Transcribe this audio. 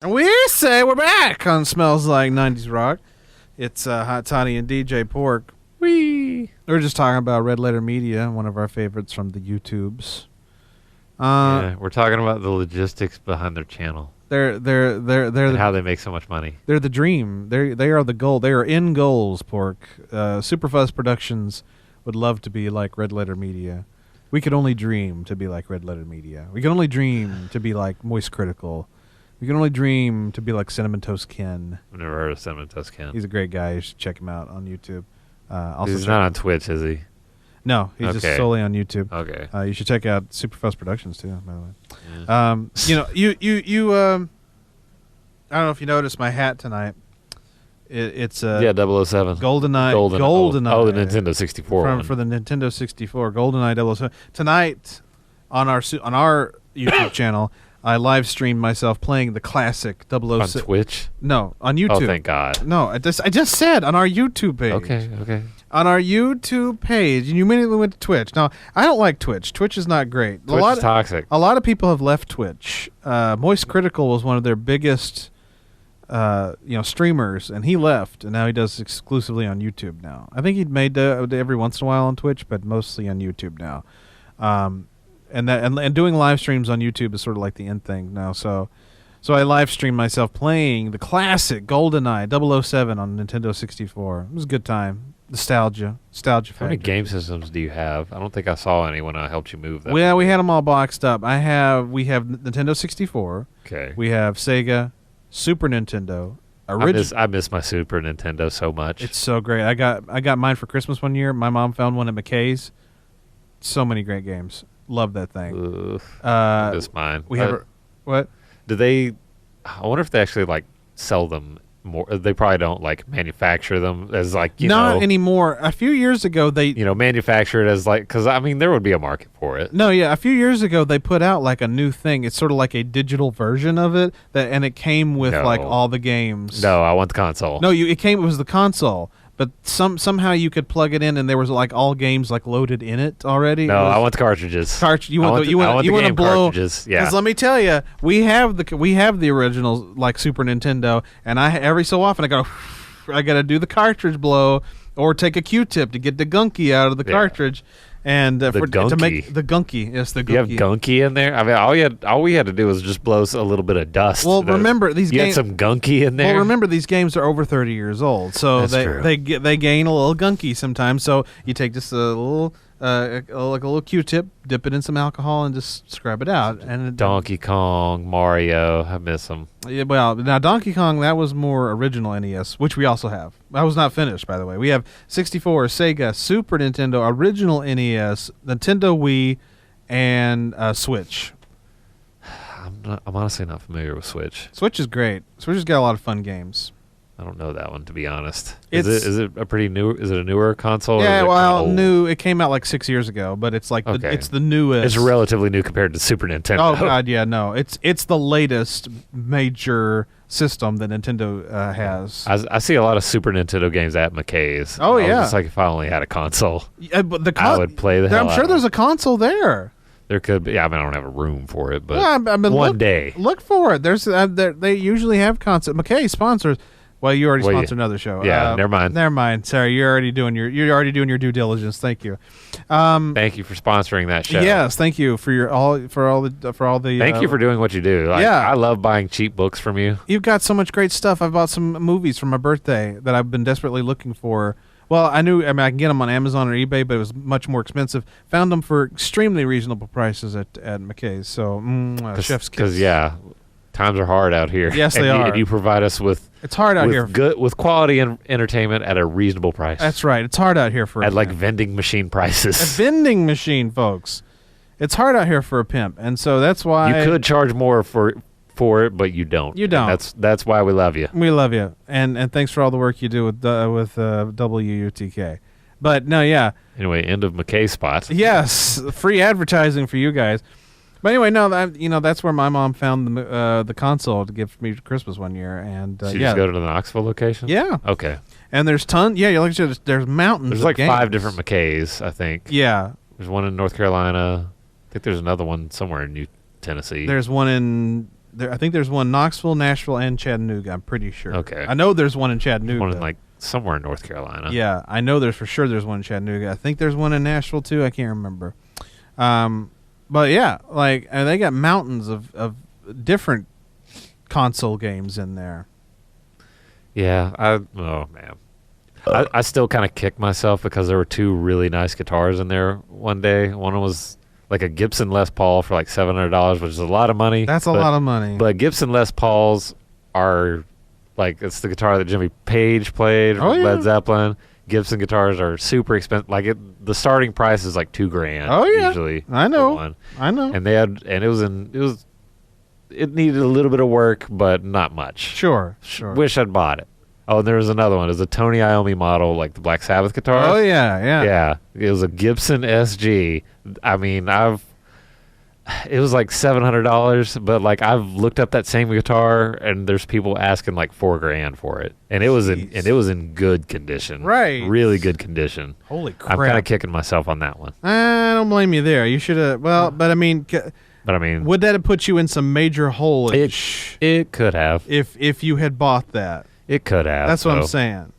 We say we're back on Smells Like 90's Rock. It's Hot Toddy and DJ Pork. We were just talking about Red Letter Media, one of our favorites from the YouTubes. Yeah, we're talking about the logistics behind their channel. They're how they make so much money. They're the dream. They are the goal. They are in goals. Pork. Superfuzz Productions would love to be like Red Letter Media. We could only dream to be like Red Letter Media. We can only dream to be like Moist Critical. We can only dream to be like Cinnamon Toast Ken. I've never heard of Cinnamon Toast Ken. He's a great guy. You should check him out on YouTube. He's not on Twitch, is he? No, he's just solely on YouTube. Okay. You should check out Superfuzz Productions too, by the way. Yeah. You I don't know if you noticed my hat tonight. It's 007. GoldenEye. GoldenEye. Oh, the Nintendo 64 one. For the Nintendo 64, GoldenEye 007. Tonight on our YouTube channel, I live streamed myself playing the classic 007. On Twitch? No, on YouTube. Oh, thank God. No, I just said on our YouTube page. Okay. On our YouTube page, and you immediately went to Twitch. Now, I don't like Twitch. Twitch is not great. Twitch is toxic. A lot of people have left Twitch. Moist Critical was one of their biggest streamers, and he left, and now he does exclusively on YouTube now. I think he'd made every once in a while on Twitch, but mostly on YouTube now. And doing live streams on YouTube is sort of like the end thing now. So I live streamed myself playing the classic GoldenEye 007 on Nintendo 64. It was a good time. Nostalgia. How many game systems do you have? I don't think I saw any when I helped you move them. Well, we had them all boxed up. We have Nintendo 64. Okay. We have Sega, Super Nintendo. I miss my Super Nintendo so much. It's so great. I got mine for Christmas one year. My mom found one at McKay's. So many great games. Love that thing. I miss mine. We have what? I wonder if they actually sell them more. They probably don't manufacture them as not anymore. A few years ago they manufacture it as because there would be a market for it. No, yeah, a few years ago they put out a new thing. It's sort of like a digital version of it and it came with all the games. No, I want the console. No, it was the console. But somehow you could plug it in, and there was all games loaded in it already. No, I want the cartridges. You want to blow cartridges? Yeah. Because let me tell you, we have the original Super Nintendo, and every so often I got to do the cartridge blow or take a Q-tip to get the gunky out of the cartridge. And to make the gunky, yes, the gunky. You have gunky in there. All we had to do was just blow a little bit of dust. Well, remember these games. You had some gunky in there. Well, remember these games are over 30 years old, so they gain a little gunky sometimes. So you take just a little a little Q-tip, dip it in some alcohol, and just scrub it out. And Donkey Kong, Mario, I miss them. Yeah, well, now Donkey Kong, that was more original NES, which we also have. That was not finished, by the way. We have 64, Sega, Super Nintendo, original NES, Nintendo Wii, and Switch. I'm honestly not familiar with Switch. Switch is great. Switch has got a lot of fun games. I don't know that one, to be honest. Is it a pretty new? Is it a newer console? Yeah, well, new. It came out 6 years ago, but it's it's the newest. It's relatively new compared to Super Nintendo. Oh God, yeah, no, it's the latest major system that Nintendo has. I see a lot of Super Nintendo games at McKay's. Oh yeah, it's if I only had a console, but I would play the hell I'm sure there's a console there. There could be. I don't have a room for it, but one day. Look for it. There's they usually have consoles. McKay sponsors. Well, you already sponsored another show. Yeah, never mind. Never mind. Sorry, you're already doing your due diligence. Thank you. Thank you for sponsoring that show. Yes, thank you for all the. Thank you for doing what you do. I love buying cheap books from you. You've got so much great stuff. I bought some movies for my birthday that I've been desperately looking for. Well, I can get them on Amazon or eBay, but it was much more expensive. Found them for extremely reasonable prices at McKay's. So, chef's kiss. Because times are hard out here. Yes, they are. And you provide us with. It's hard out here. With quality and entertainment at a reasonable price. That's right. It's hard out here for at vending machine prices. A vending machine, folks. It's hard out here for a pimp, and so that's why you could charge more for it, but you don't. You don't. And that's why we love you. We love you, and thanks for all the work you do with WUTK. But no, yeah. Anyway, end of McKay spot. Yes, free advertising for you guys. But anyway, no, that's where my mom found the console to give me for Christmas one year, and Did you just go to the Knoxville location? Yeah. Okay. And there's tons. Yeah, like I said, there's mountains. There's games. 5 different McKays, I think. Yeah. There's one in North Carolina. I think there's another one somewhere in New Tennessee. There's one in I think there's one in Knoxville, Nashville, and Chattanooga. I'm pretty sure. Okay. I know there's one in Chattanooga. One in like somewhere in North Carolina. Yeah, I know there's for sure there's one in Chattanooga. I think there's one in Nashville too. I can't remember. But yeah, like and they got mountains of different console games in there. Yeah. Oh man. I still kind of kicked myself because there were two really nice guitars in there one day. One was like a Gibson Les Paul for like $700, which is a lot of money. That's a lot of money. But Gibson Les Pauls are like, it's the guitar that Jimmy Page played from Led Zeppelin. Gibson guitars are super expensive. Like the starting price is like $2,000. Oh yeah, usually. I know. I know. And it needed a little bit of work, but not much. Sure. Wish I'd bought it. Oh, and there was another one. It was a Tony Iommi model, like the Black Sabbath guitar. Oh yeah. Yeah. It was a Gibson SG. I mean, it was like $700, but like I've looked up that same guitar, and there's people asking like $4,000 for it, and it was in good condition, right? Really good condition. Holy crap! I'm kind of kicking myself on that one. I don't blame you there. You should have. Well, but I mean, would that have put you in some major hole? It could have if you had bought that. It could have. That's what I'm saying.